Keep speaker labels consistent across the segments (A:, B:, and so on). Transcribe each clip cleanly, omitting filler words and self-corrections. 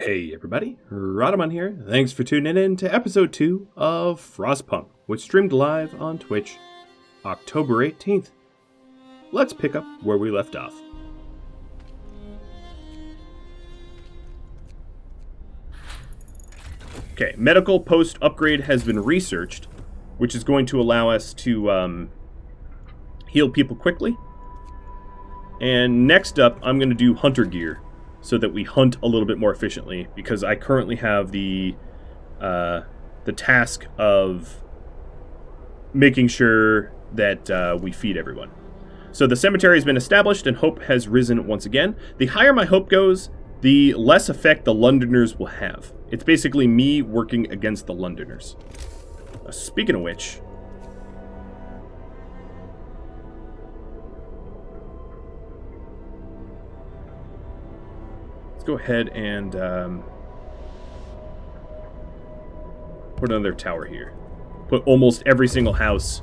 A: Hey everybody, Radaman here. Thanks for tuning in to episode 2 of Frostpunk, which streamed live on Twitch October 18th. Let's pick up where we left off. Okay, medical post upgrade has been researched, which is going to allow us to heal people quickly. And next up, I'm going to do hunter gear, so that we hunt a little bit more efficiently, because I currently have the task of making sure that we feed everyone. So the cemetery has been established and hope has risen once again. The higher my hope goes, the less effect the Londoners will have. It's basically me working against the Londoners. Speaking of which, let's go ahead and put another tower here. Put almost every single house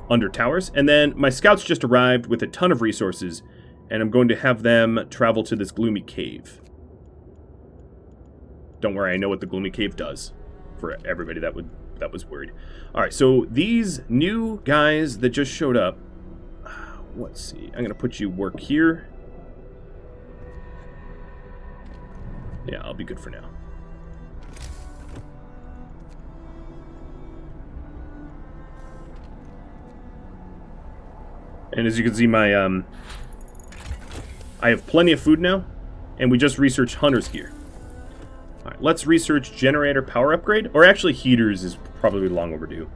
A: under towers. And then my scouts just arrived with a ton of resources, and I'm going to have them travel to this gloomy cave. Don't worry, I know what the gloomy cave does for everybody that was worried. Alright, so these new guys that just showed up, let's see, I'm going to put you work here. Yeah, I'll be good for now. And as you can see, my I have plenty of food now, and we just researched hunter's gear. All right, let's research generator power upgrade, or actually heaters is probably long overdue.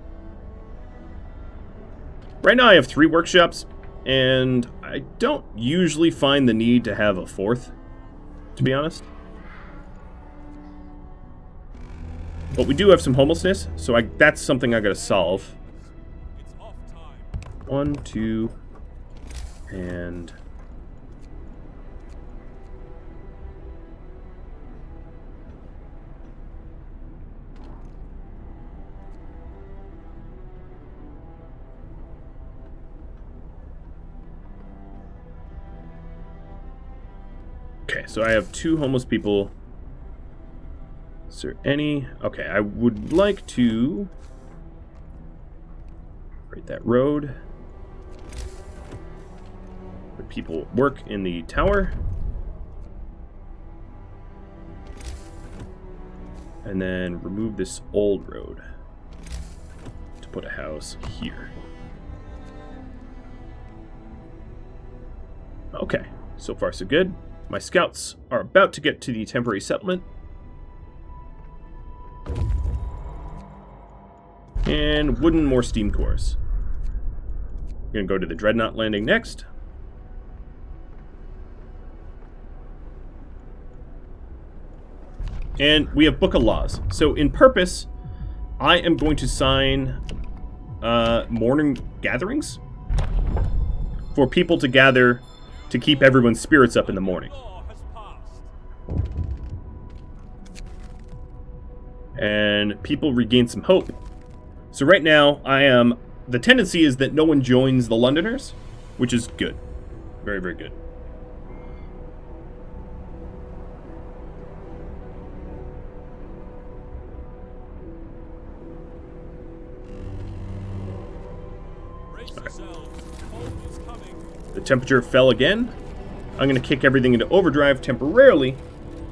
A: Right now I have 3 workshops, and I don't usually find the need to have a 4th, to be honest. But we do have some homelessness, so that's something I gotta solve. 1, 2, and... Okay, so I have 2 homeless people. Is there any... Okay, I would like to... Right, that road. Let people work in the tower. And then remove this old road to put a house here. Okay, so far so good. My scouts are about to get to the temporary settlement. And wooden more steam cores. We're going to go to the Dreadnought landing next. And we have Book of Laws. So in purpose, I am going to sign morning gatherings for people to gather to keep everyone's spirits up in the morning. And people regain some hope. So right now, the tendency is that no one joins the Londoners, which is good. Very, very good. The temperature fell again. I'm going to kick everything into overdrive temporarily,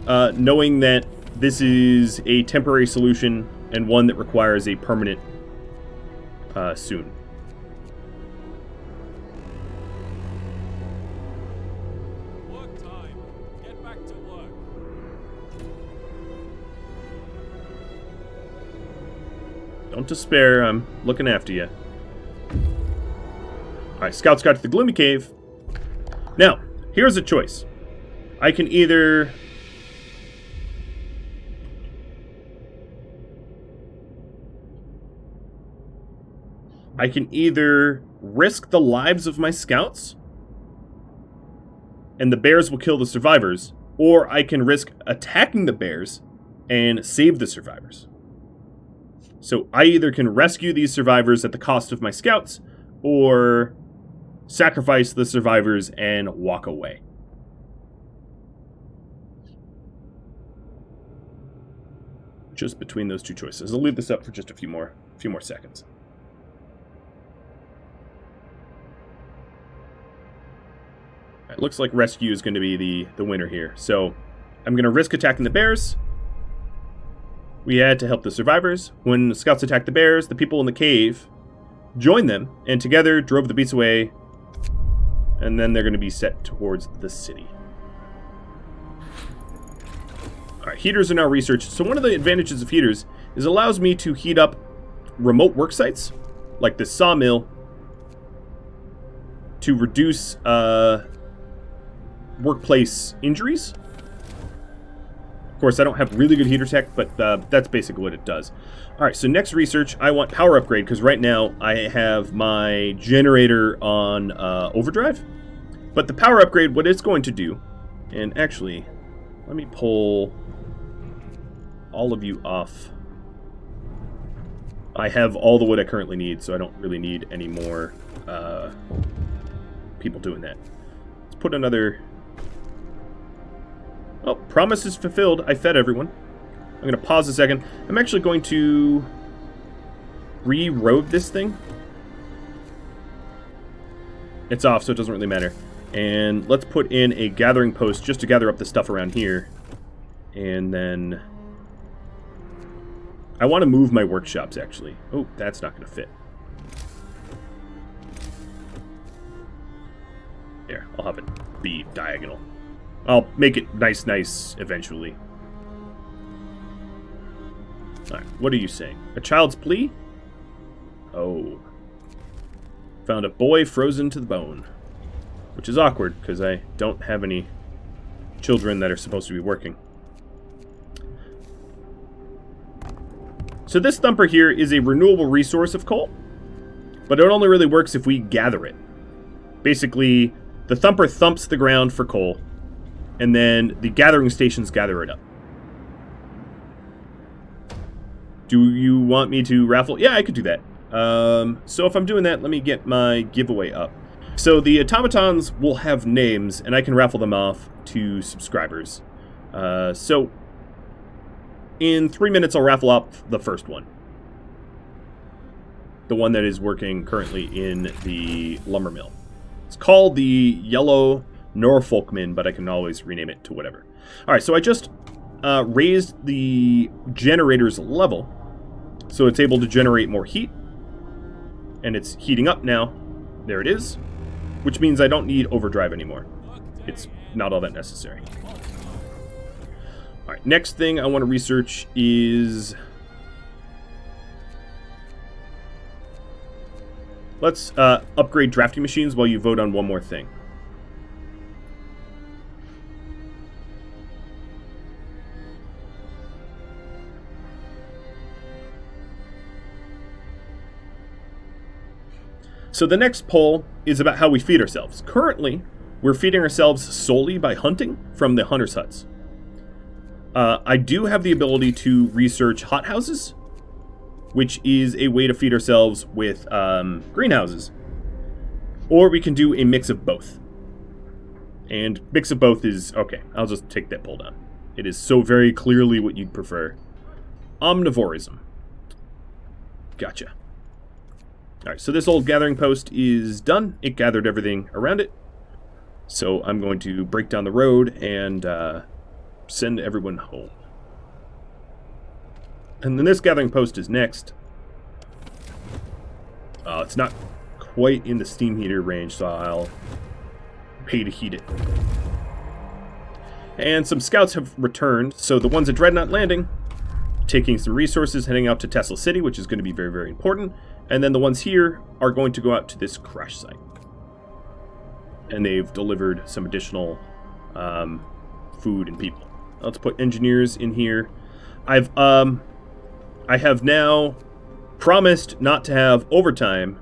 A: knowing that this is a temporary solution and one that requires a permanent soon.
B: Work time. Get back to work.
A: Don't despair, I'm looking after you. Alright, scouts got to the gloomy cave. Now, here's a choice. I can either... risk the lives of my scouts, and the bears will kill the survivors, or I can risk attacking the bears and save the survivors. So I either can rescue these survivors at the cost of my scouts, or sacrifice the survivors and walk away. just between those two choices. I'll leave this up for just a few more seconds. It looks like rescue is going to be the winner here. So I'm going to risk attacking the bears. We had to help the survivors. When the scouts attacked the bears, the people in the cave joined them and together drove the beasts away. And then they're going to be set towards the city. Alright, heaters are now researched. So one of the advantages of heaters is it allows me to heat up remote work sites, like this sawmill, to reduce workplace injuries. Of course, I don't have really good heater tech, but that's basically what it does. Alright, so next research, I want power upgrade, because right now I have my generator on overdrive. But the power upgrade, what it's going to do, and actually, let me pull all of you off. I have all the wood I currently need, so I don't really need any more people doing that. Let's put another... Oh, promise is fulfilled. I fed everyone. I'm going to pause a second. I'm actually going to re-road this thing. It's off, so it doesn't really matter. And let's put in a gathering post just to gather up the stuff around here. And then... I want to move my workshops, actually. Oh, that's not going to fit. There, I'll have it be diagonal. I'll make it nice eventually. Alright, what are you saying? A child's plea? Oh. Found a boy frozen to the bone. Which is awkward, because I don't have any children that are supposed to be working. So this Thumper here is a renewable resource of coal. But it only really works if we gather it. Basically, the Thumper thumps the ground for coal. And then the gathering stations gather it up. Do you want me to raffle? Yeah, I could do that. So if I'm doing that, let me get my giveaway up. So the automatons will have names, and I can raffle them off to subscribers. So in 3 minutes, I'll raffle off the first one. The one that is working currently in the lumber mill. It's called the Yellow Norfolkman, but I can always rename it to whatever. Alright, so I just raised the generator's level, so it's able to generate more heat, and it's heating up now. There it is, which means I don't need overdrive anymore. It's not all that necessary. Alright, next thing I want to research is... Let's upgrade drafting machines while you vote on one more thing. So the next poll is about how we feed ourselves. Currently, we're feeding ourselves solely by hunting from the hunters' huts. I do have the ability to research hothouses, which is a way to feed ourselves with greenhouses. Or we can do a mix of both. And mix of both is... Okay, I'll just take that poll down. It is so very clearly what you'd prefer. Omnivorism. Gotcha. Alright, so this old gathering post is done. It gathered everything around it. So I'm going to break down the road and send everyone home. And then this gathering post is next. It's not quite in the steam heater range, so I'll pay to heat it. And some scouts have returned, so the ones at Dreadnought Landing, taking some resources, heading out to Tesla City, which is going to be very, very important. And then the ones here are going to go out to this crash site. And they've delivered some additional food and people. Let's put engineers in here. I have now promised not to have overtime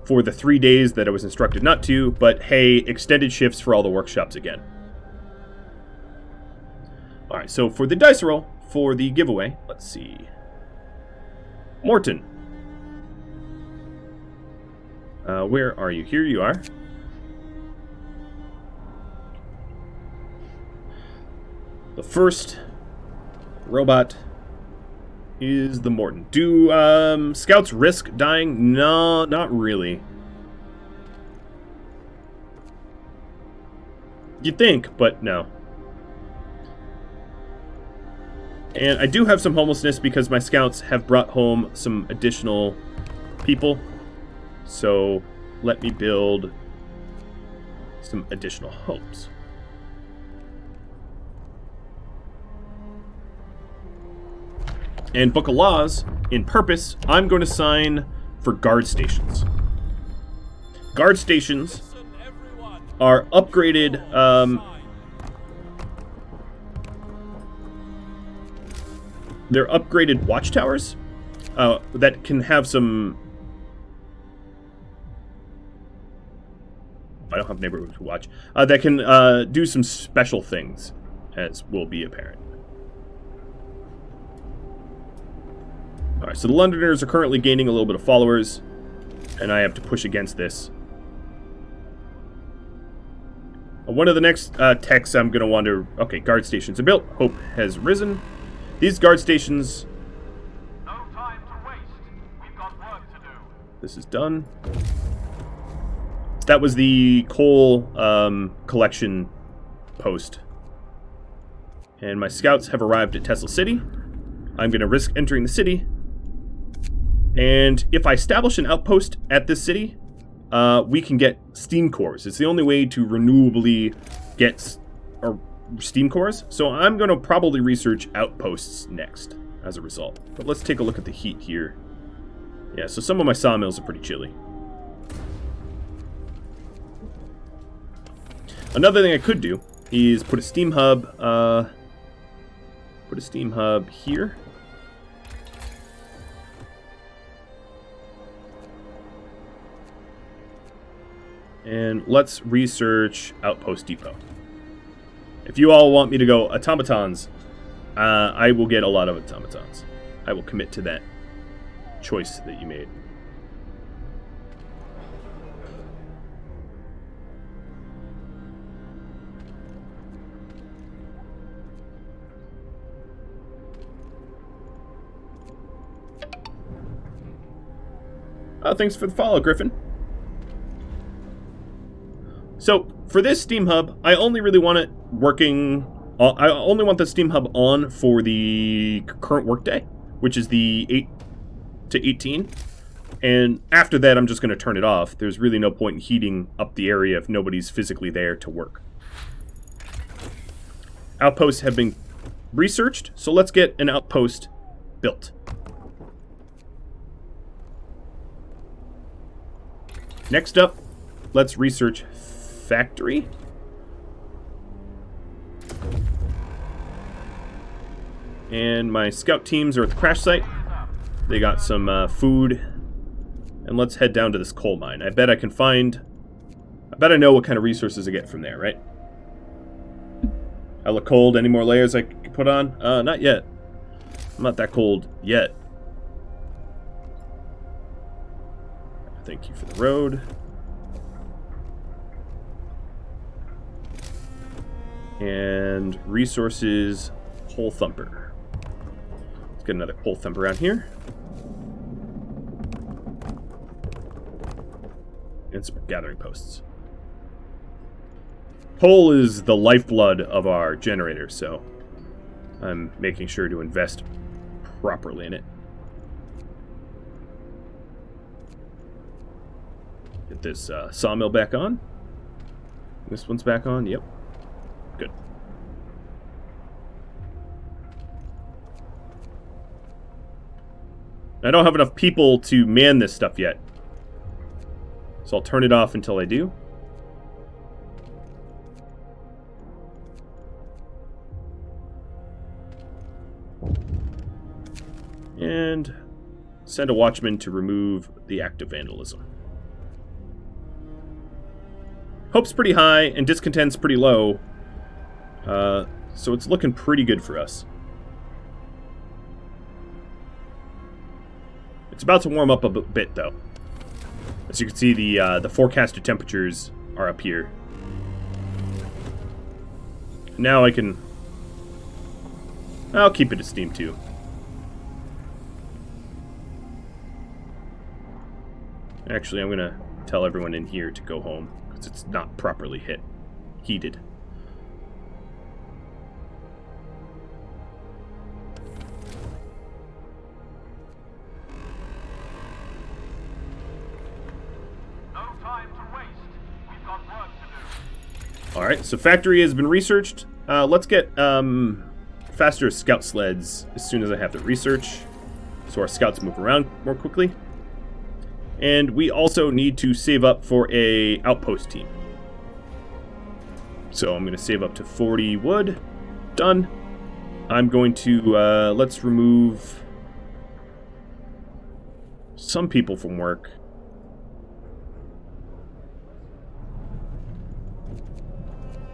A: for the 3 days that I was instructed not to, but hey, extended shifts for all the workshops again. Alright, so for the dice roll, for the giveaway, let's see. Morton. Where are you? Here you are. The first robot is the Morton. Do scouts risk dying? No, not really. You'd think, but no. And I do have some homelessness because my scouts have brought home some additional people. So let me build some additional homes. And Book of Laws, in purpose, I'm going to sign for guard stations. Guard stations are upgraded. They're upgraded watchtowers that can have some. I don't have neighborhood to watch. That can do some special things, as will be apparent. Alright, so the Londoners are currently gaining a little bit of followers, and I have to push against this. One of the next texts I'm going to want to... Okay, guard stations are built. Hope has risen. These guard stations...
C: No time to waste. We've got work to do.
A: This is done. That was the coal collection post. And my scouts have arrived at Tesla City. I'm going to risk entering the city. And if I establish an outpost at this city, we can get steam cores. It's the only way to renewably get steam cores. So I'm going to probably research outposts next as a result. But let's take a look at the heat here. Yeah, so some of my sawmills are pretty chilly. Another thing I could do is put a steam hub. Put a steam hub here. And let's research Outpost Depot. If you all want me to go automatons, I will get a lot of automatons. I will commit to that choice that you made. Thanks for the follow, Griffin. So, for this Steam Hub, I only really want it working... I only want the Steam Hub on for the current workday, which is the 8 to 18. And after that, I'm just going to turn it off. There's really no point in heating up the area if nobody's physically there to work. Outposts have been researched, so let's get an outpost built. Next up, let's research factory. And my scout teams are at the crash site. They got some food. And let's head down to this coal mine. I bet I can find... I bet I know what kind of resources I get from there, right? I look cold. Any more layers I can put on? Not yet. I'm not that cold yet. Thank you for the road. And resources, coal thumper. Let's get another coal thumper around here. And some gathering posts. Coal is the lifeblood of our generator, so I'm making sure to invest properly in it. Get this sawmill back on. This one's back on. Yep. Good. I don't have enough people to man this stuff yet. So I'll turn it off until I do. And send a watchman to remove the act of vandalism. Hope's pretty high and discontent's pretty low. So it's looking pretty good for us. It's about to warm up a bit though. As you can see, the forecasted temperatures are up here. Now I'll keep it at Steam 2. Actually, I'm going to tell everyone in here to go home, because it's not properly heated.
C: No time to waste. We've got work to do.
A: Alright, so factory has been researched. Let's get faster scout sleds as soon as I have the research, so our scouts move around more quickly. And we also need to save up for a outpost team. So I'm going to save up to 40 wood. Done. I'm going to, let's remove some people from work.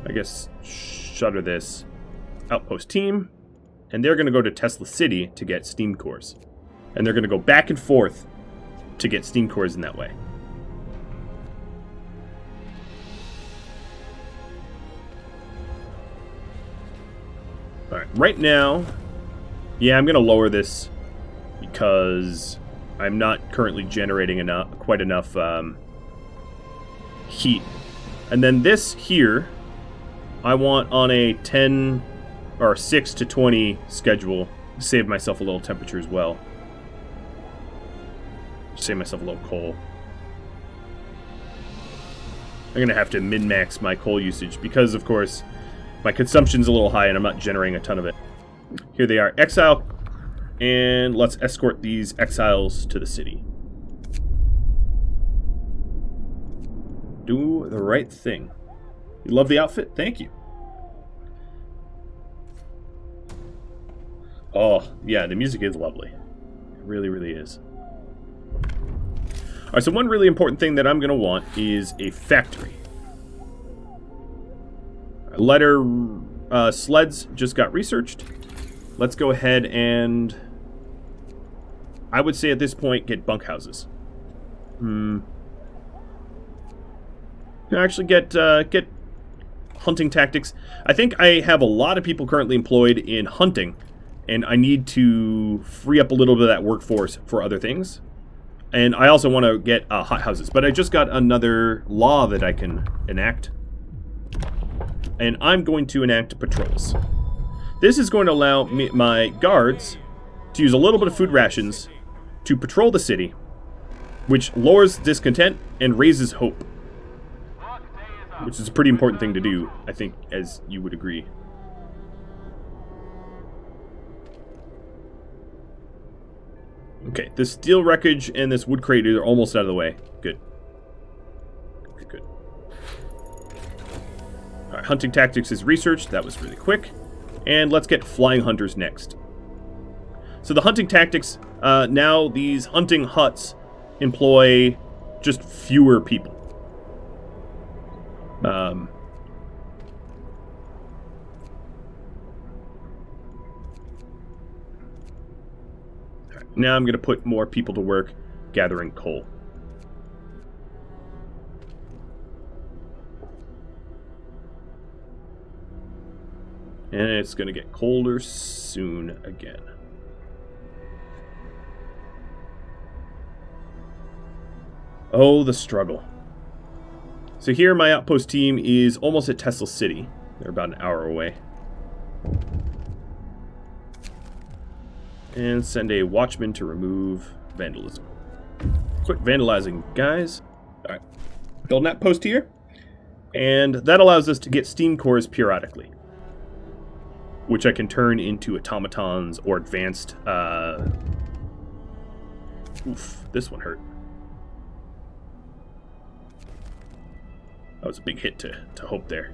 A: I guess shutter this outpost team. And they're going to go to Tesla City to get steam cores. And they're going to go back and forth to get steam cores in that way. Alright, right now, yeah, I'm going to lower this because I'm not currently generating quite enough heat. And then this here, I want on a 10 or 6 to 20 schedule to save myself a little temperature as well. Save myself a little coal. I'm going to have to min-max my coal usage because, of course, my consumption's a little high and I'm not generating a ton of it. Here they are, exile, and let's escort these exiles to the city. Do the right thing. You love the outfit? Thank you. Oh, yeah, the music is lovely. It really, really is. Alright, so one really important thing that I'm going to want is a factory. Letter sleds just got researched. Let's go ahead and, I would say at this point, get bunkhouses. Actually get hunting tactics. I think I have a lot of people currently employed in hunting, and I need to free up a little bit of that workforce for other things. And I also want to get hothouses, but I just got another law that I can enact. And I'm going to enact patrols. This is going to allow my guards to use a little bit of food rations to patrol the city, which lowers discontent and raises hope. Which is a pretty important thing to do, I think, as you would agree. Okay, this steel wreckage and this wood crate are almost out of the way. Good. Good. Alright, hunting tactics is researched. That was really quick. And let's get flying hunters next. So the hunting tactics, now these hunting huts employ just fewer people. Now I'm going to put more people to work gathering coal. And it's going to get colder soon again. Oh, the struggle. So here my outpost team is almost at Tesla City. They're about an hour away. And send a watchman to remove vandalism. Quit vandalizing, guys. Alright. Build an outpost here. And that allows us to get steam cores periodically, which I can turn into automatons or advanced... Oof, this one hurt. That was a big hit to hope there.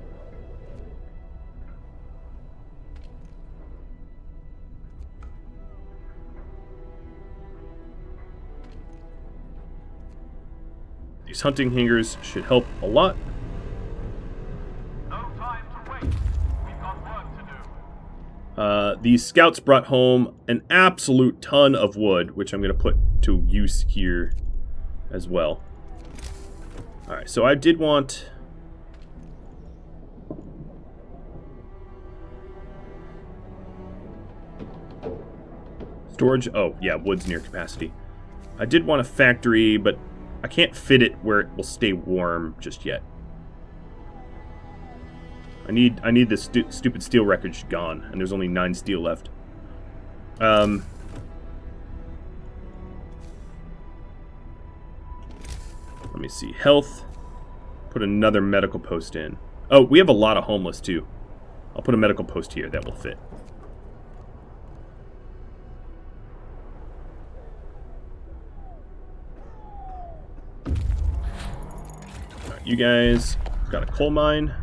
A: These hunting hangers should help a lot.
C: No time to waste. We've got work to do.
A: These scouts brought home an absolute ton of wood, which I'm going to put to use here as well. Alright, so I did want... storage. Oh, yeah, wood's near capacity. I did want a factory, but I can't fit it where it will stay warm just yet. I need this stupid steel wreckage gone, and there's only 9 steel left. Let me see. Health. Put another medical post in. Oh, we have a lot of homeless, too. I'll put a medical post here. That will fit. Alright, you guys got a coal mine.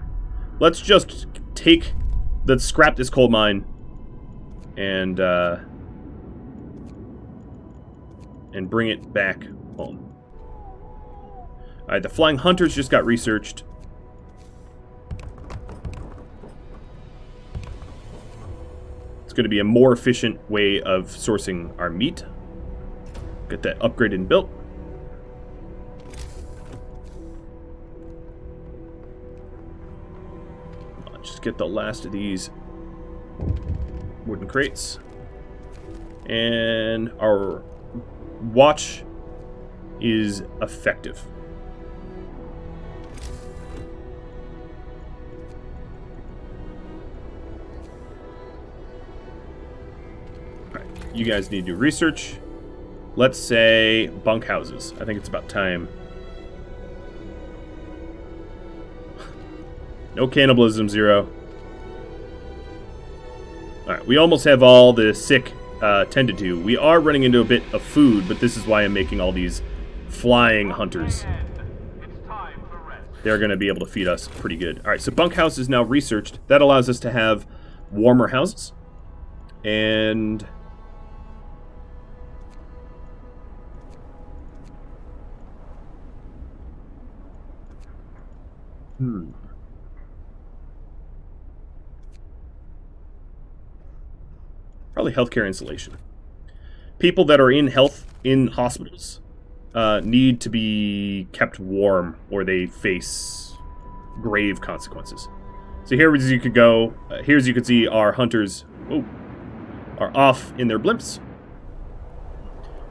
A: Let's just let's scrap this coal mine and bring it back home. Alright, the flying hunters just got researched. It's going to be a more efficient way of sourcing our meat. Get that upgraded and built. I'll just get the last of these wooden crates. And our watch is effective. You guys need to do research. Let's say bunkhouses. I think it's about time. No cannibalism, 0. Alright, we almost have all the sick tended to. We are running into a bit of food, but this is why I'm making all these flying hunters. They're going to be able to feed us pretty good. Alright, so bunkhouse is now researched. That allows us to have warmer houses. And probably healthcare insulation. People that are in hospitals need to be kept warm or they face grave consequences. So here as you could go, here as you can see our hunters are off in their blimps.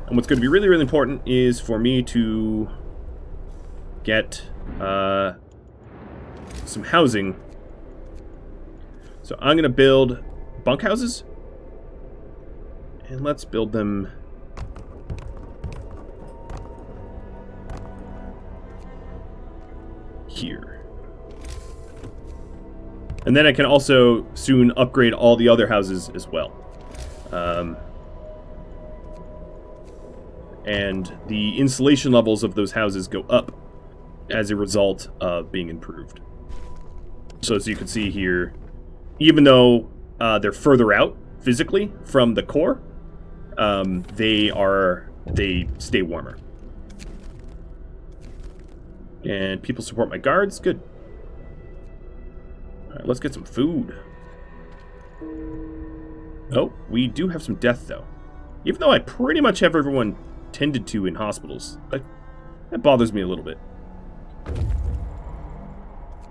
A: And what's going to be really, really important is for me to get some housing. So I'm going to build bunkhouses. And let's build them here. And then I can also soon upgrade all the other houses as well. And the insulation levels of those houses go up as a result of being improved. So as you can see here, even though they're further out physically from the core, they stay warmer. And people support my guards. Good. All right, let's get some food. Oh, we do have some death though. Even though I pretty much have everyone tended to in hospitals, that bothers me a little bit.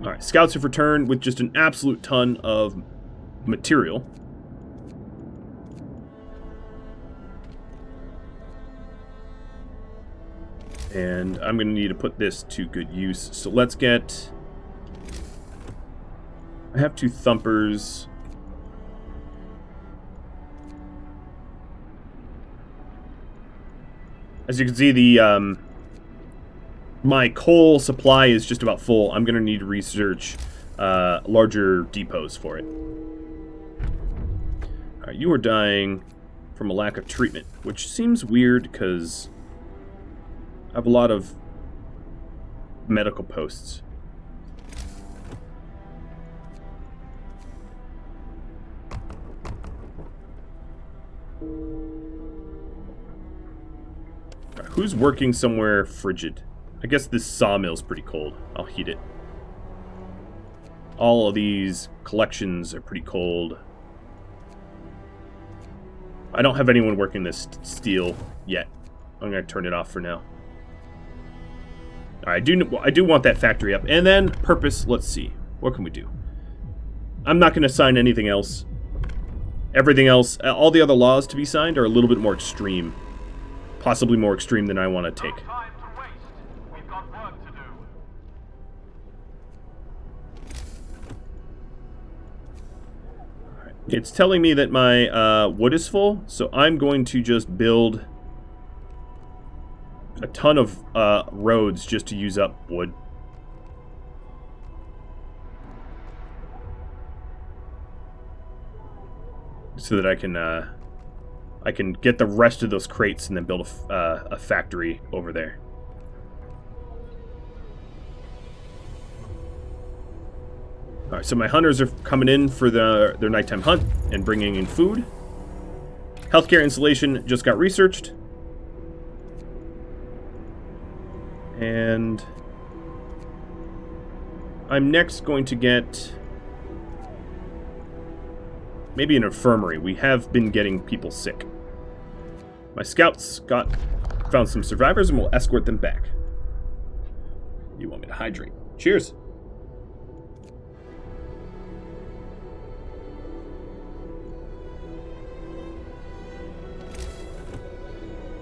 A: Alright, scouts have returned with just an absolute ton of material. And I'm going to need to put this to good use. So let's get... I have 2 Thumpers. As you can see, the my coal supply is just about full. I'm going to need to research larger depots for it. Alright, you are dying from a lack of treatment, which seems weird because I have a lot of medical posts. Right, who's working somewhere frigid? I guess this sawmill's pretty cold. I'll heat it. All of these collections are pretty cold. I don't have anyone working this steel yet. I'm going to turn it off for now. Alright, I do want that factory up. And then, purpose, let's see. What can we do? I'm not going to sign anything else. Everything else, all the other laws to be signed are a little bit more extreme. Possibly more extreme than I want to take. It's telling me that my wood is full, so I'm going to just build a ton of roads just to use up wood. So that I can get the rest of those crates and then build a factory over there. Alright, so my hunters are coming in for their nighttime hunt and bringing in food. Healthcare installation just got researched. And I'm next going to get maybe an infirmary. We have been getting people sick. My scouts found some survivors and we'll escort them back. You want me to hydrate? Cheers.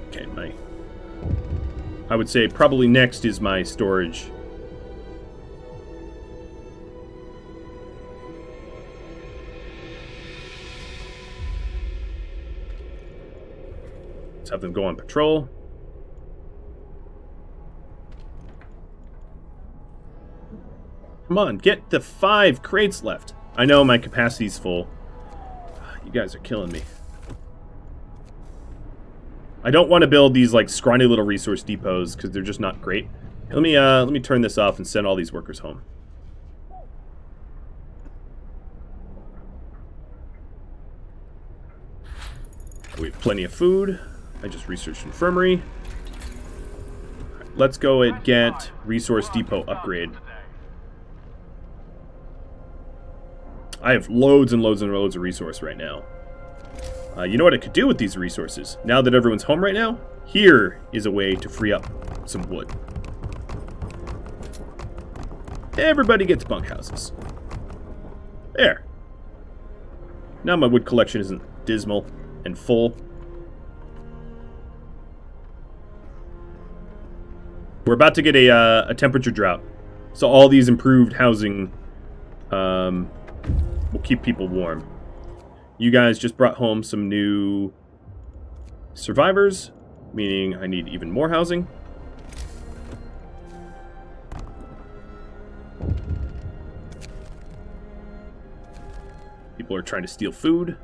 A: Okay, I would say probably next is my storage. Let's have them go on patrol. Come on, get the 5 crates left. I know my capacity's full. You guys are killing me. I don't want to build these like scrawny little resource depots because they're just not great. Let me turn this off and send all these workers home. We have plenty of food. I just researched infirmary. Right, let's go and get resource depot upgrade. I have loads and loads and loads of resource right now. You know what I could do with these resources? Now that everyone's home right now, here is a way to free up some wood. Everybody gets bunkhouses. There. Now my wood collection isn't dismal and full. We're about to get a temperature drought. So all these improved housing will keep people warm. You guys just brought home some new survivors, meaning I need even more housing. People are trying to steal food.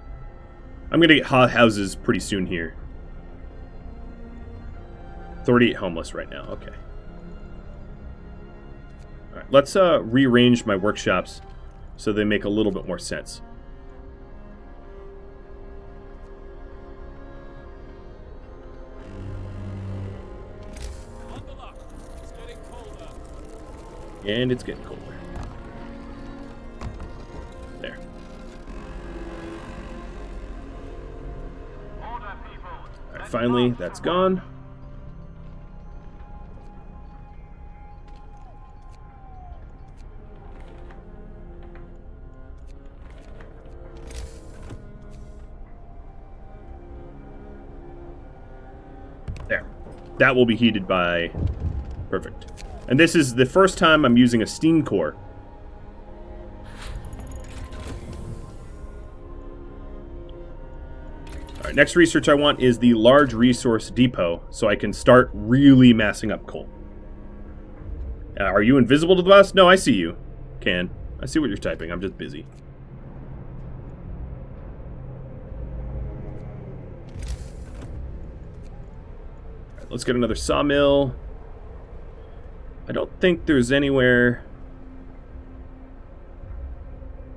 A: I'm going to get hot houses pretty soon here. 38 homeless right now, okay. Alright, let's rearrange my workshops so they make a little bit more sense. And it's getting colder. There. Alright, finally, that's gone. There. That will be heated by... Perfect. And this is the first time I'm using a steam core. Alright, next research I want is the large resource depot, so I can start really massing up coal. Are you invisible to the bus? No, I see you. Can. I see what you're typing, I'm just busy. Alright, let's get another sawmill. I don't think there's anywhere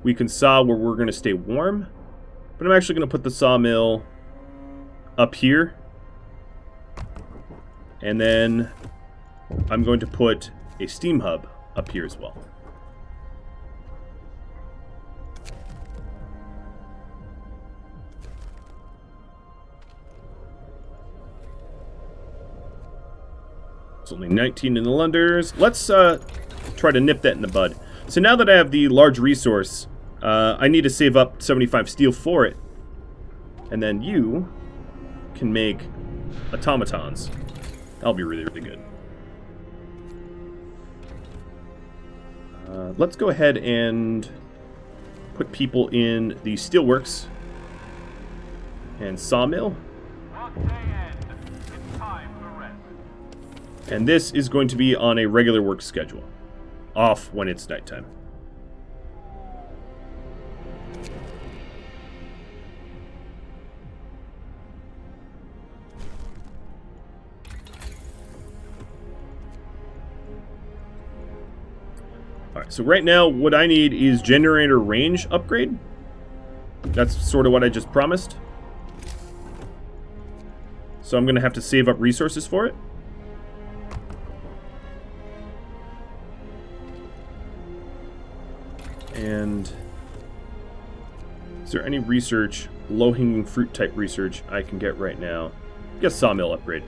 A: we can saw where we're going to stay warm. But I'm actually going to put the sawmill up here. And then I'm going to put a steam hub up here as well. It's only 19 in the Lunders. Let's try to nip that in the bud. So now that I have the large resource, I need to save up 75 steel for it. And then you can make automatons. That'll be really, really good. Let's go ahead and put people in the steelworks and sawmill.
C: Workday end. It's time for rest.
A: And this is going to be on a regular work schedule. Off when it's nighttime. Alright, so right now what I need is generator range upgrade. That's sort of what I just promised. So I'm going to have to save up resources for it. And is there any research, low-hanging fruit type research I can get right now? I guess sawmill upgrade.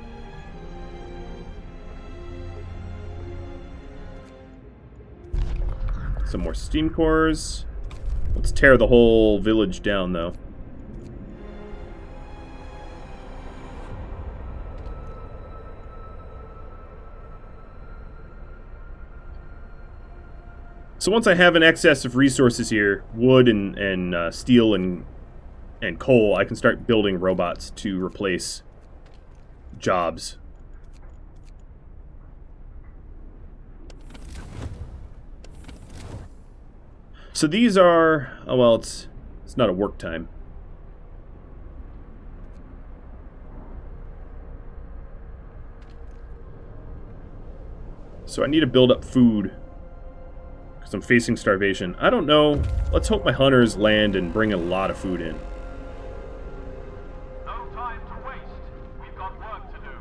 A: Some more steam cores. Let's tear the whole village down, though. So once I have an excess of resources here, wood and steel and coal, I can start building robots to replace jobs. So these are, oh well, it's not a work time. So I need to build up food because I'm facing starvation. I don't know. Let's hope my hunters land and bring a lot of food in.
C: No time to waste. We've got work to do.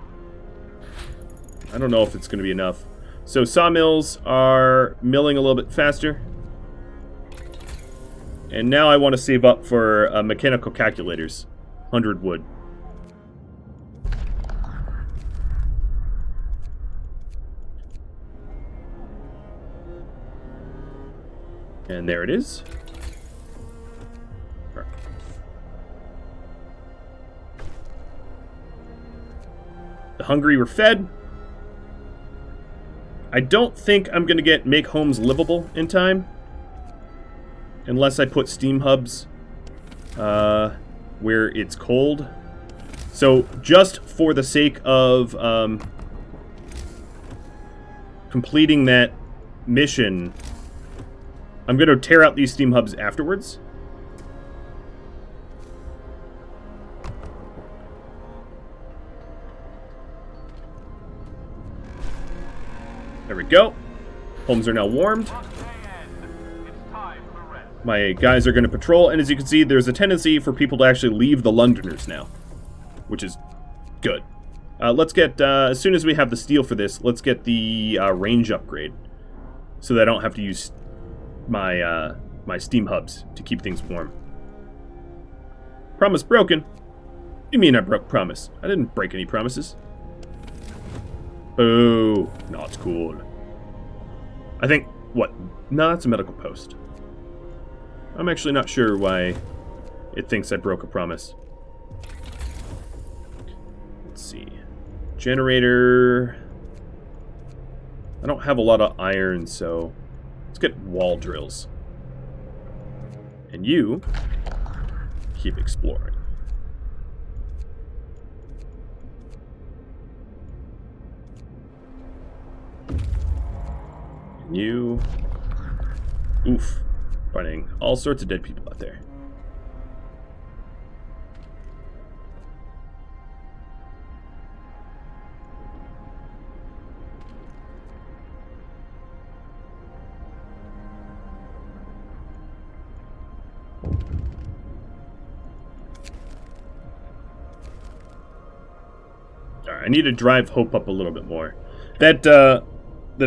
A: I don't know if it's going to be enough. So sawmills are milling a little bit faster. And now I want to save up for mechanical calculators. 100 wood. And there it is. Right. The hungry were fed. I don't think I'm going to make homes livable in time. Unless I put steam hubs where it's cold. So just for the sake of completing that mission, I'm going to tear out these steam hubs afterwards. There we go. Homes are now warmed. My guys are going to patrol, and as you can see, there's a tendency for people to actually leave the Londoners now, which is good. Let's get, as soon as we have the steel for this, let's get the range upgrade, so that I don't have to use my my steam hubs to keep things warm. Promise broken? What do you mean I broke promise? I didn't break any promises. Oh, not cool. I think, what? No, that's a medical post. I'm actually not sure why it thinks I broke a promise. Let's see. Generator. I don't have a lot of iron, so let's get wall drills. And you keep exploring. And you... Oof. Finding all sorts of dead people out there. Alright, I need to drive hope up a little bit more. That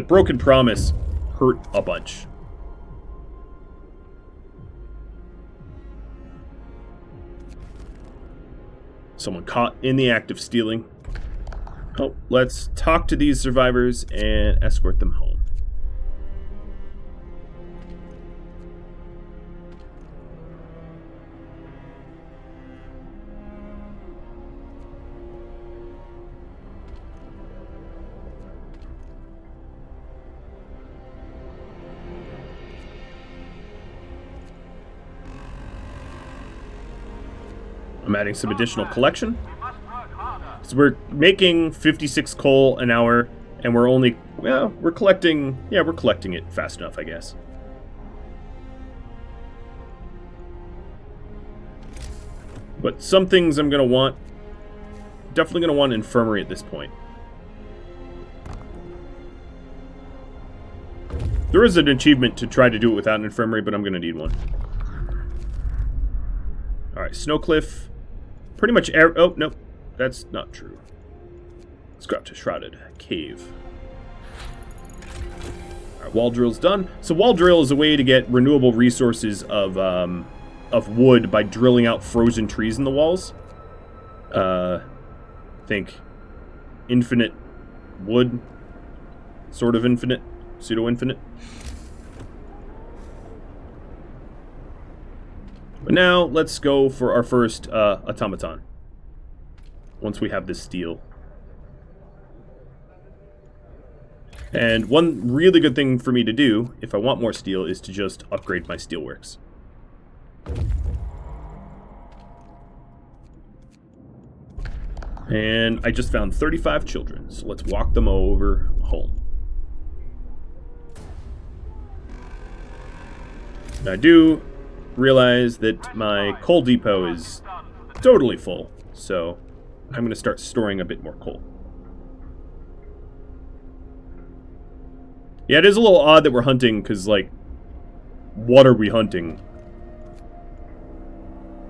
A: broken promise hurt a bunch. Someone caught in the act of stealing. Oh, let's talk to these survivors and escort them home. I'm adding some additional collection.
C: We must work harder.
A: So we're making 56 coal an hour, and we're only, well, we're collecting it fast enough, I guess. But some things I'm going to want, definitely going to want an infirmary at this point. There is an achievement to try to do it without an infirmary, but I'm going to need one. Alright, Snowcliff. Pretty much oh, no. That's not true. Let's go up to Shrouded Cave. Alright, wall drill's done. So wall drill is a way to get renewable resources of wood by drilling out frozen trees in the walls. Think infinite wood. Sort of infinite. Pseudo-infinite. But now, let's go for our first automaton. Once we have this steel. And one really good thing for me to do, if I want more steel, is to just upgrade my steelworks. And I just found 35 children, so let's walk them over home. I do realize that my coal depot is totally full, so I'm going to start storing a bit more coal. Yeah, it is a little odd that we're hunting, because, like, what are we hunting?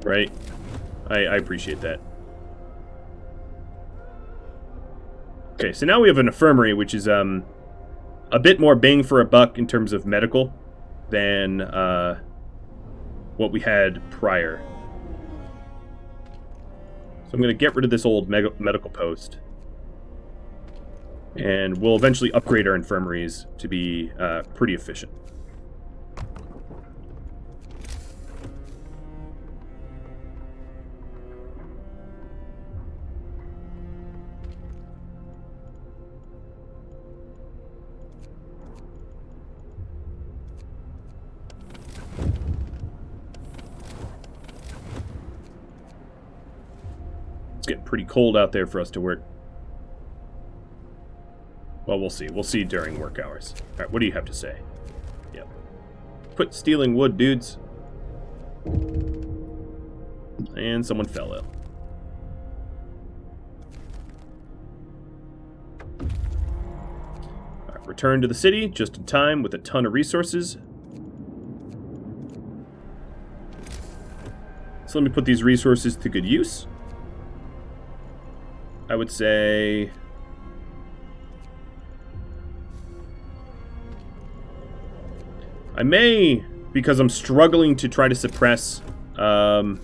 A: Right? I appreciate that. Okay, so now we have an infirmary, which is a bit more bang for a buck in terms of medical than what we had prior. So I'm going to get rid of this old medical post. And we'll eventually upgrade our infirmaries to be pretty efficient. It's getting pretty cold out there for us to work. Well, we'll see. We'll see during work hours. Alright, what do you have to say? Yep. Quit stealing wood, dudes. And someone fell ill. Alright, return to the city just in time with a ton of resources. So let me put these resources to good use. I would say... I may, because I'm struggling to try to suppress the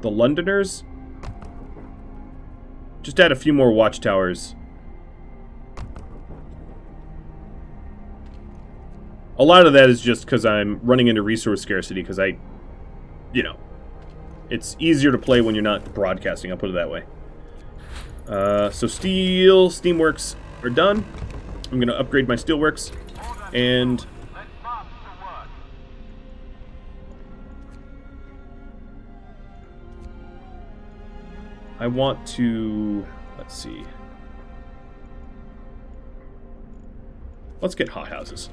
A: Londoners, just add a few more watchtowers. A lot of that is just because I'm running into resource scarcity, because it's easier to play when you're not broadcasting, I'll put it that way. So steamworks are done. I'm going to upgrade my steelworks. And I want to, let's see. Let's get hothouses.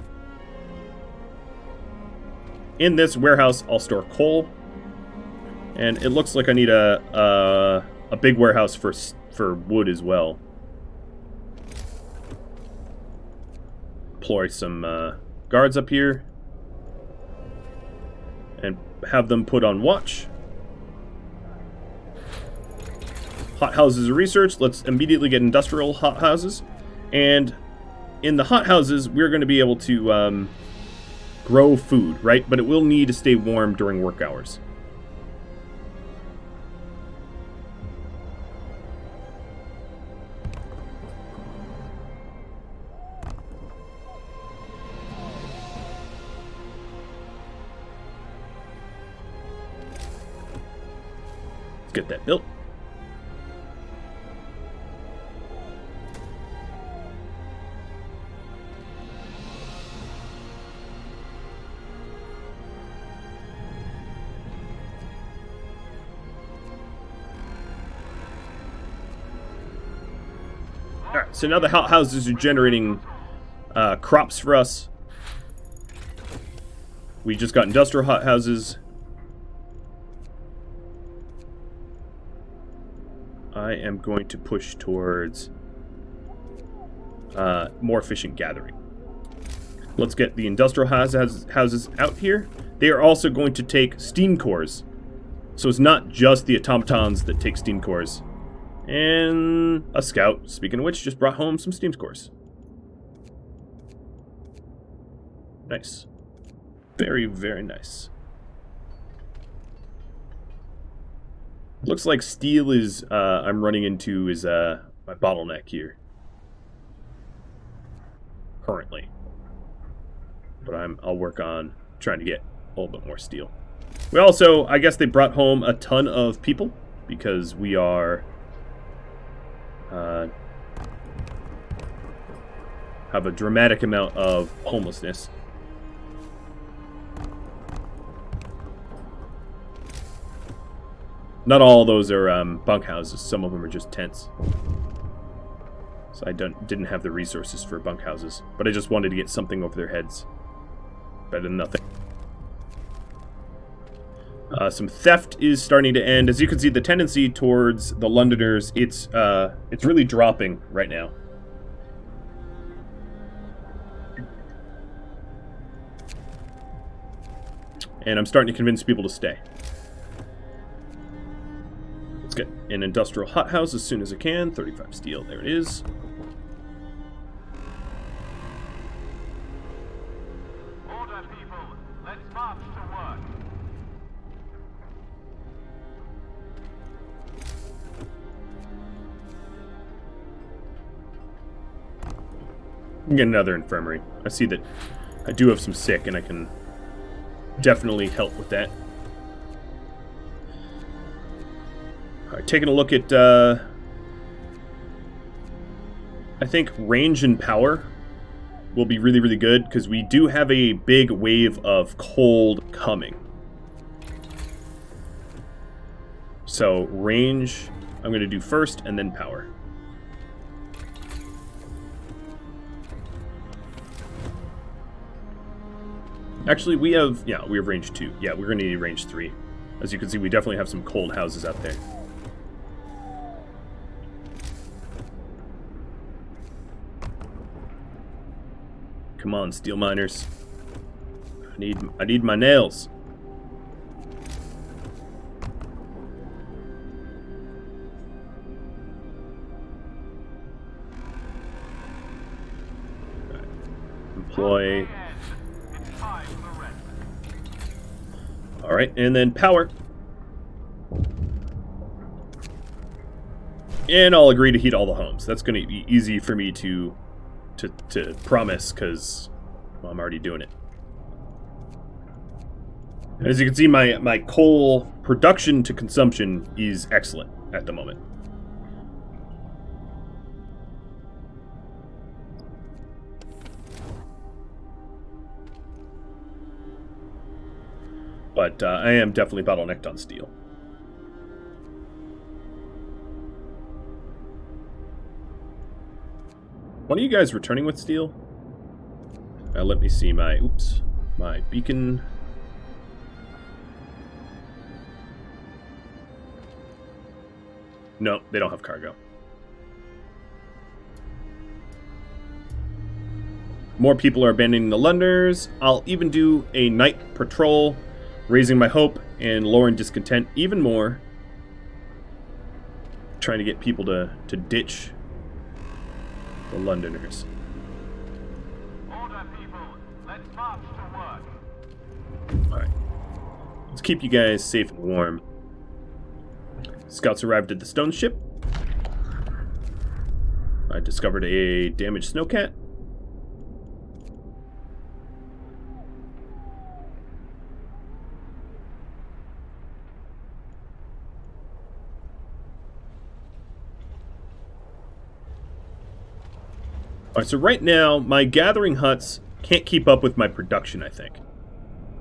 A: In this warehouse, I'll store coal. And it looks like I need a big warehouse for wood as well. Deploy some guards up here and have them put on watch. Hothouses are researched. Let's immediately get industrial hothouses. And in the hothouses, we're going to be able to grow food, right? But it will need to stay warm during work hours. Let's get that built. So now the houses are generating crops for us. We just got industrial hothouses. I am going to push towards more efficient gathering. Let's get the industrial houses out here. They are also going to take steam cores. So it's not just the automatons that take steam cores. And a scout, speaking of which, just brought home some steam cores. Nice. Very, very nice. Looks like steel is, I'm running into is my bottleneck here. Currently. But I'll work on trying to get a little bit more steel. We also, I guess they brought home a ton of people because we are have a dramatic amount of homelessness. Not all of those are bunkhouses. Some of them are just tents. So I didn't have the resources for bunkhouses, but I just wanted to get something over their heads. Better than nothing. Some theft is starting to end. As you can see, the tendency towards the Londoners, it's really dropping right now. And I'm starting to convince people to stay. Let's get an industrial hothouse as soon as I can. 35 steel, there it is.
C: Order, people. Let's march to work.
A: Get another infirmary. I see that I do have some sick, and I can definitely help with that. Alright, taking a look at, I think range and power will be really, really good, because we do have a big wave of cold coming. So, range, I'm going to do first, and then power. Actually, we have range 2. Yeah, we're going to need range 3. As you can see, we definitely have some cold houses out there. Come on, steel miners. I need my nails. Right. Employ. Alright, and then power. And I'll agree to heat all the homes. That's going to be easy for me to promise, because well, I'm already doing it. And as you can see, my coal production to consumption is excellent at the moment. But I am definitely bottlenecked on steel. One of you guys returning with steel? Let me see my beacon. No, they don't have cargo. More people are abandoning the Londoners. I'll even do a night patrol, raising my hope and lowering discontent even more. Trying to get people to ditch the Londoners.
C: Order, people. Let's march to work.
A: Alright. Let's keep you guys safe and warm. Scouts arrived at the stone ship. I discovered a damaged snowcat. Alright, so right now, my gathering huts can't keep up with my production, I think.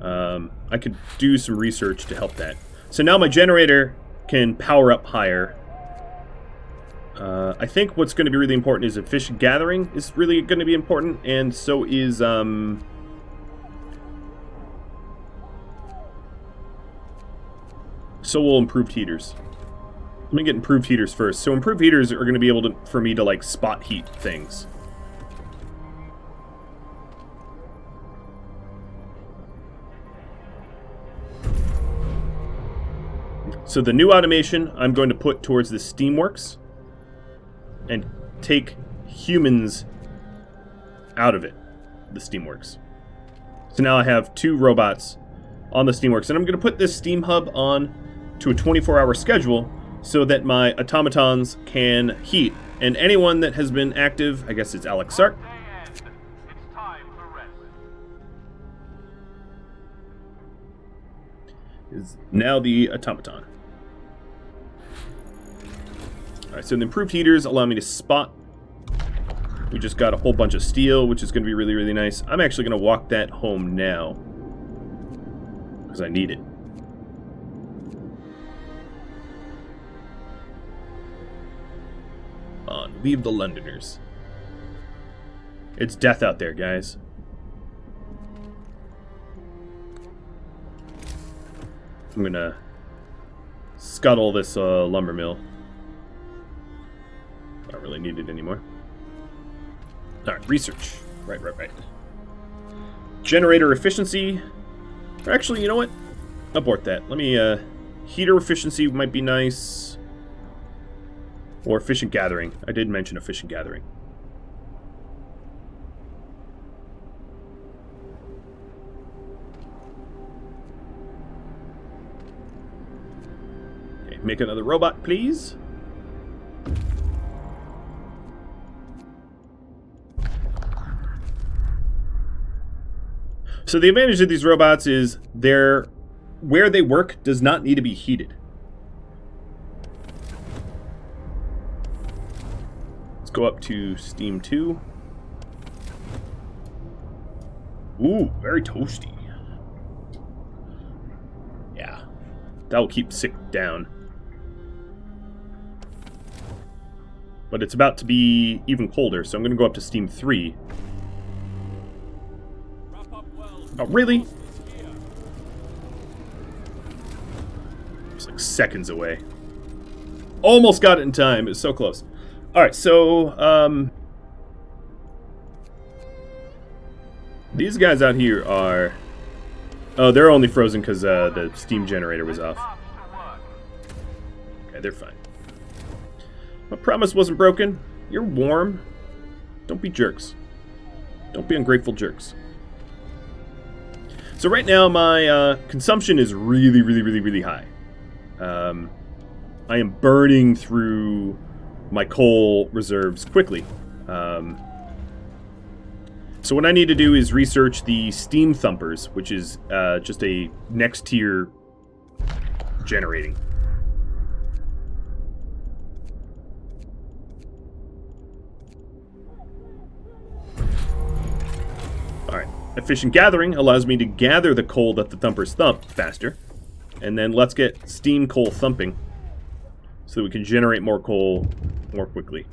A: I could do some research to help that. So now my generator can power up higher. I think what's going to be really important is efficient gathering is really going to be important, and so is so will improved heaters. Let me get improved heaters first. So improved heaters are going to be able to for me to like spot heat things. So the new automation I'm going to put towards the Steamworks and take humans out of it, the Steamworks. So now I have 2 robots on the Steamworks, and I'm going to put this Steam Hub on to a 24-hour schedule so that my automatons can heat. And anyone that has been active, I guess it's Alex Sark.
C: It's time for rest.
A: Is now the automaton. Alright, so the improved heaters allow me to spot. We just got a whole bunch of steel, which is going to be really, really nice. I'm actually going to walk that home now, because I need it. On, leave the Londoners. It's death out there, guys. I'm going to scuttle this lumber mill. I don't really need it anymore. Alright, research. Right. Generator efficiency. Or actually, you know what? Abort that. Let me, heater efficiency might be nice. Or efficient gathering. I did mention efficient gathering. Okay, make another robot, please. So the advantage of these robots is where they work does not need to be heated. Let's go up to Steam 2. Ooh, very toasty. Yeah, that will keep sick down. But it's about to be even colder, so I'm going to go up to Steam 3. Oh, really? It's like seconds away. Almost got it in time. It was so close. Alright, so, these guys out here are... Oh, they're only frozen because the steam generator was off. Okay, they're fine. My promise wasn't broken. You're warm. Don't be jerks. Don't be ungrateful jerks. So right now, my consumption is really high. I am burning through my coal reserves quickly. So what I need to do is research the steam thumpers, which is just a next tier generating. Alright. Efficient gathering allows me to gather the coal that the thumpers thump faster. And then let's get steam coal thumping so that we can generate more coal more quickly.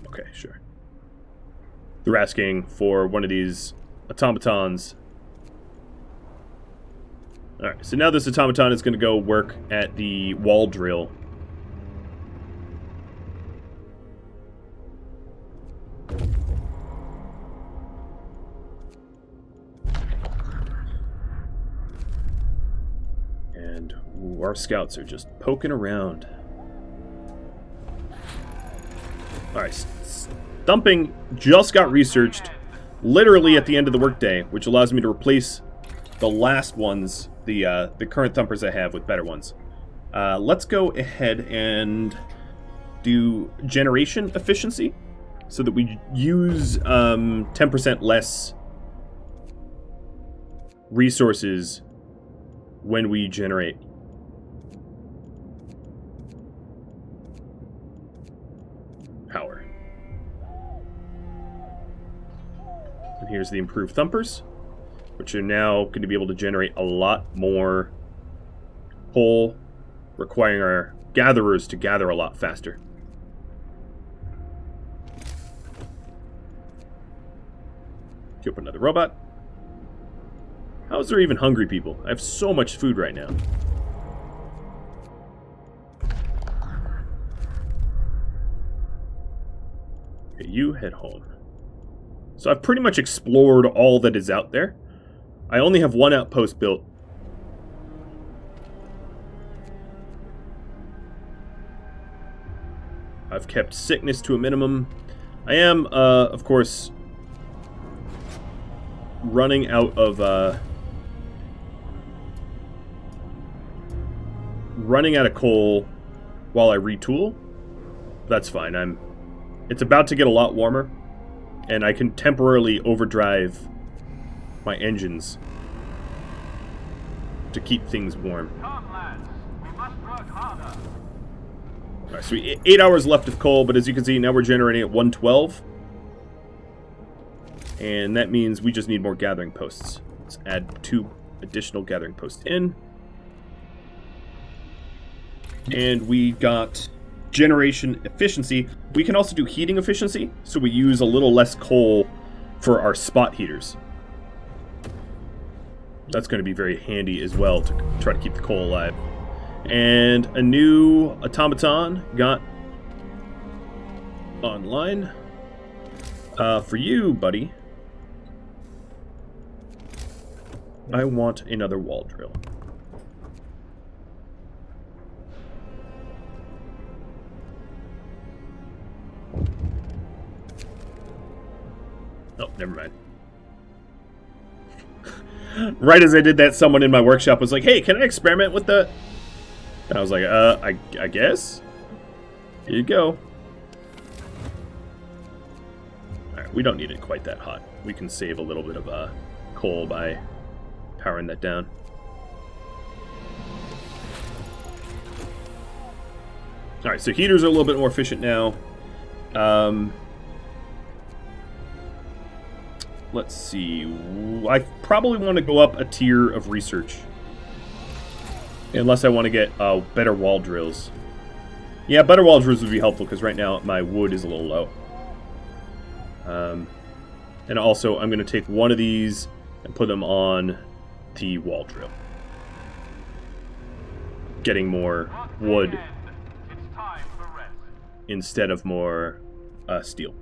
A: Okay, sure. They're asking for one of these automatons. Alright, so now this automaton is going to go work at the wall drill. And ooh, our scouts are just poking around. Alright, thumping just got researched literally at the end of the workday, which allows me to replace the last ones, the current thumpers I have, with better ones. Let's go ahead and do generation efficiency so that we use 10% less resources when we generate. Power. And here's the improved thumpers, which are now going to be able to generate a lot more coal, requiring our gatherers to gather a lot faster. Queue up another robot. How is there even hungry people? I have so much food right now. Okay, you head home. So I've pretty much explored all that is out there. I only have one outpost built. I've kept sickness to a minimum. I am, of course, running out of coal while I retool. That's fine. It's about to get a lot warmer, and I can temporarily overdrive my engines to keep things warm.
C: Come, lads. We must work harder.
A: Alright, so 8 hours left of coal, but as you can see, now we're generating at 112. And that means we just need more gathering posts. Let's add 2 additional gathering posts in. And we got generation efficiency. We can also do heating efficiency, so we use a little less coal for our spot heaters. That's going to be very handy as well to try to keep the coal alive. And a new automaton got online. For you, buddy, I want another wall drill. Oh, never mind. Right as I did that, someone in my workshop was like, hey, can I experiment with the... And I was like, I guess? Here you go. Alright, we don't need it quite that hot. We can save a little bit of coal by powering that down. Alright, so heaters are a little bit more efficient now. Let's see. I probably want to go up a tier of research. Unless I want to get better wall drills. Yeah, better wall drills would be helpful, because right now my wood is a little low. And also, I'm going to take one of these and put them on the wall drill. Getting more wood instead of more steel.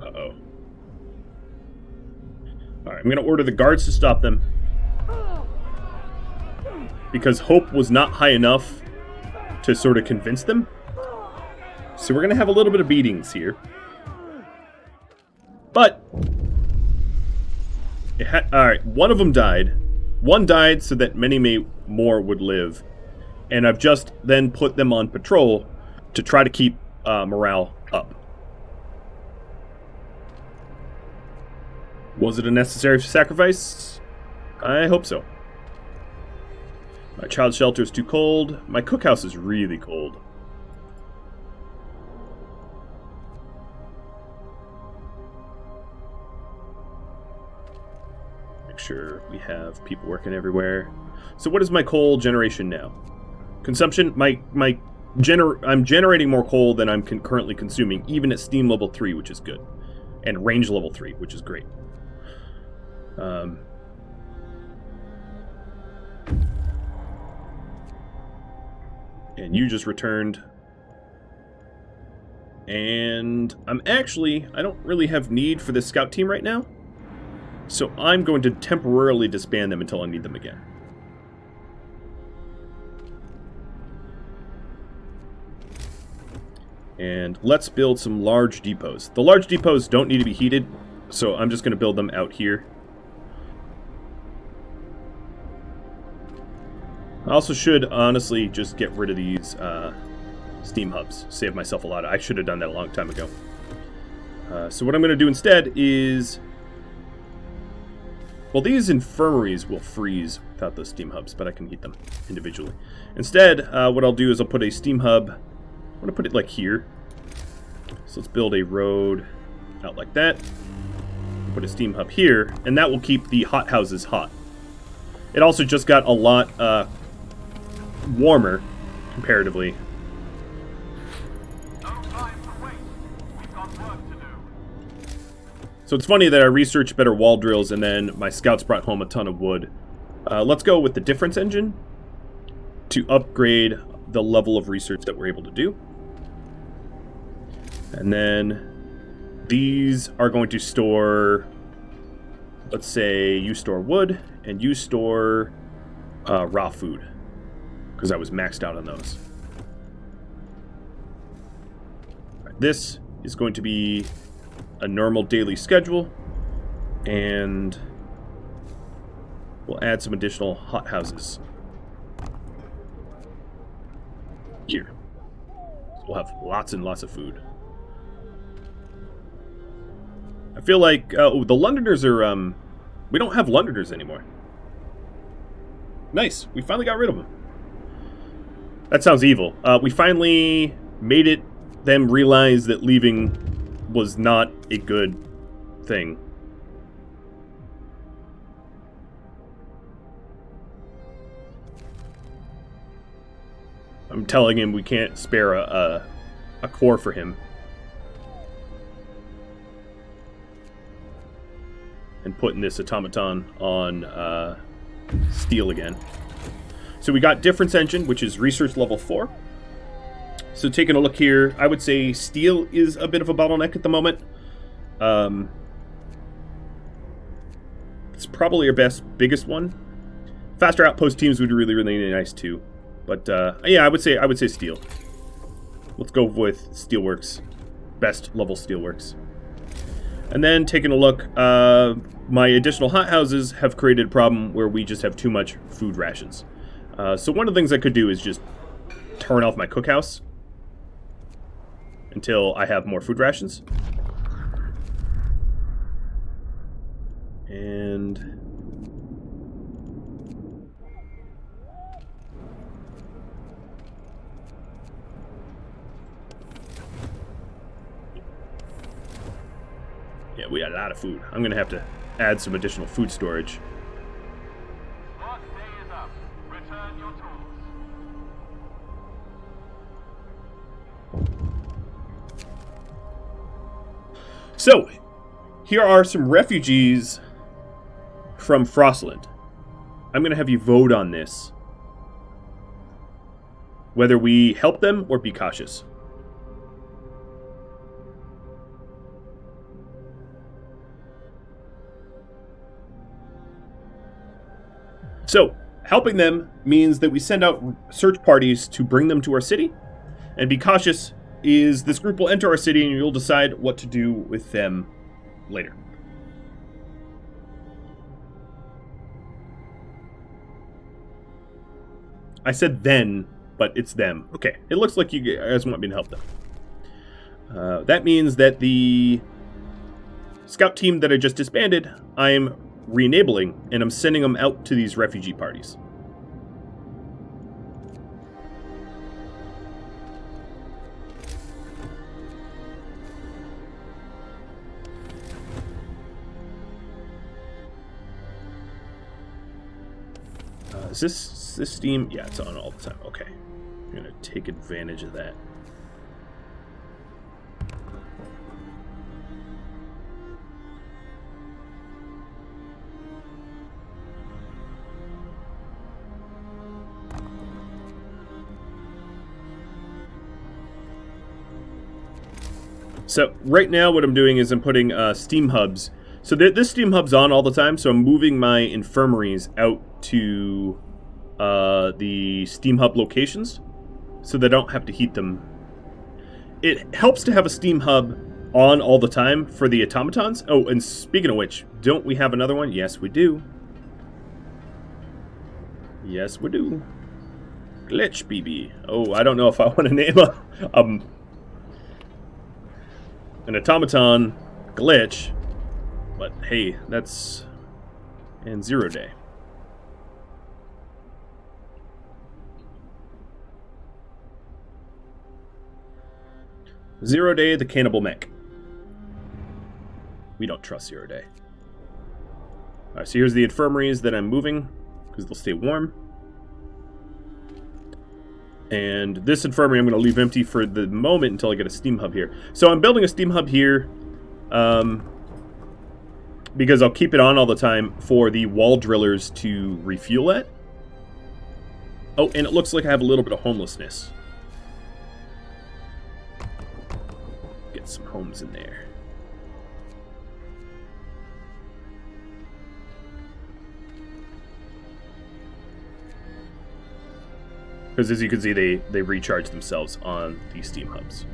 A: Uh-oh. Alright, I'm going to order the guards to stop them. Because hope was not high enough to sort of convince them. So we're going to have a little bit of beatings here. But... Alright, one of them died. One died so that many more would live. And I've just then put them on patrol to try to keep morale up. Was it a necessary sacrifice? I hope so. My child shelter is too cold. My cookhouse is really cold. Make sure we have people working everywhere. So what is my coal generation now? Consumption, I'm generating more coal than I'm currently consuming, even at steam level 3, which is good. And range level 3, which is great. And you just returned. And I don't really have need for this scout team right now. So I'm going to temporarily disband them until I need them again. And let's build some large depots. The large depots don't need to be heated, so I'm just going to build them out here. I also should honestly just get rid of these steam hubs. Save myself a lot. I should have done that a long time ago. So what I'm going to do instead is Well, these infirmaries will freeze without those steam hubs, but I can heat them individually. Instead, what I'll do is I'll put a steam hub. I'm going to put it like here. So let's build a road out like that. Put a steam hub here, and that will keep the hothouses hot. It also just got a lot warmer, comparatively.
C: No time to waste. We've got work to do.
A: So it's funny that I researched better wall drills, and then my scouts brought home a ton of wood. Let's go with the difference engine to upgrade the level of research that we're able to do. And then these are going to store, let's say you store wood and you store raw food, because I was maxed out on those. Right, this is going to be a normal daily schedule, and we'll add some additional hothouses here. So we'll have lots and lots of food. I feel like the Londoners are we don't have Londoners anymore. Nice, we finally got rid of them. That sounds evil. We finally made them realize that leaving was not a good thing. I'm telling him we can't spare a core for him. And putting this automaton on steel again. So we got difference engine, which is research level 4. So taking a look here, I would say steel is a bit of a bottleneck at the moment. It's probably our biggest one. Faster outpost teams would be really, really nice too. But yeah, I would say steel. Let's go with steelworks, best level steelworks. And then taking a look, my additional hothouses have created a problem where we just have too much food rations. So one of the things I could do is just turn off my cookhouse until I have more food rations. And yeah, we got a lot of food. I'm gonna have to add some additional food storage.
C: Work day is up. Return your tools.
A: So, here are some refugees from Frostland. I'm going to have you vote on this. Whether we help them or be cautious. So, helping them means that we send out search parties to bring them to our city. And be cautious is this group will enter our city and you'll decide what to do with them later. I said then, but it's them. Okay, it looks like you guys want me to help them. That means that the scout team that I just disbanded, I'm re-enabling, and I'm sending them out to these refugee parties. Is this Steam? Yeah, it's on all the time. Okay. I'm going to take advantage of that. So right now what I'm doing is I'm putting steam hubs. So this steam hub's on all the time, so I'm moving my infirmaries out to the steam hub locations so they don't have to heat them. It helps to have a steam hub on all the time for the automatons. Oh, and speaking of which, don't we have another one? Yes, we do. Yes, we do. Glitch BB. Oh, I don't know if I want to name an automaton glitch, but hey, that's... and 0 day. Zero day, the cannibal mech. We don't trust 0 day. Alright, so here's the infirmaries that I'm moving, because they'll stay warm. And this infirmary I'm going to leave empty for the moment until I get a steam hub here. So I'm building a steam hub here, because I'll keep it on all the time for the wall drillers to refuel at. Oh, and it looks like I have a little bit of homelessness. Get some homes in there. Because as you can see, they recharge themselves on these steam hubs.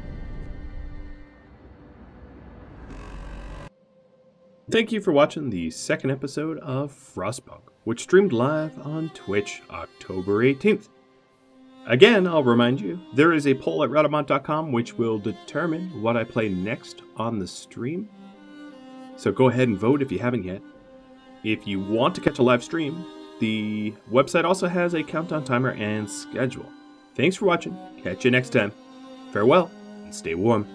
A: Thank you for watching the second episode of Frostpunk, which streamed live on Twitch October 18th. Again, I'll remind you, there is a poll at Radamont.com which will determine what I play next on the stream. So go ahead and vote if you haven't yet. If you want to catch a live stream, the website also has a countdown timer and schedule. Thanks for watching. Catch you next time. Farewell, and stay warm.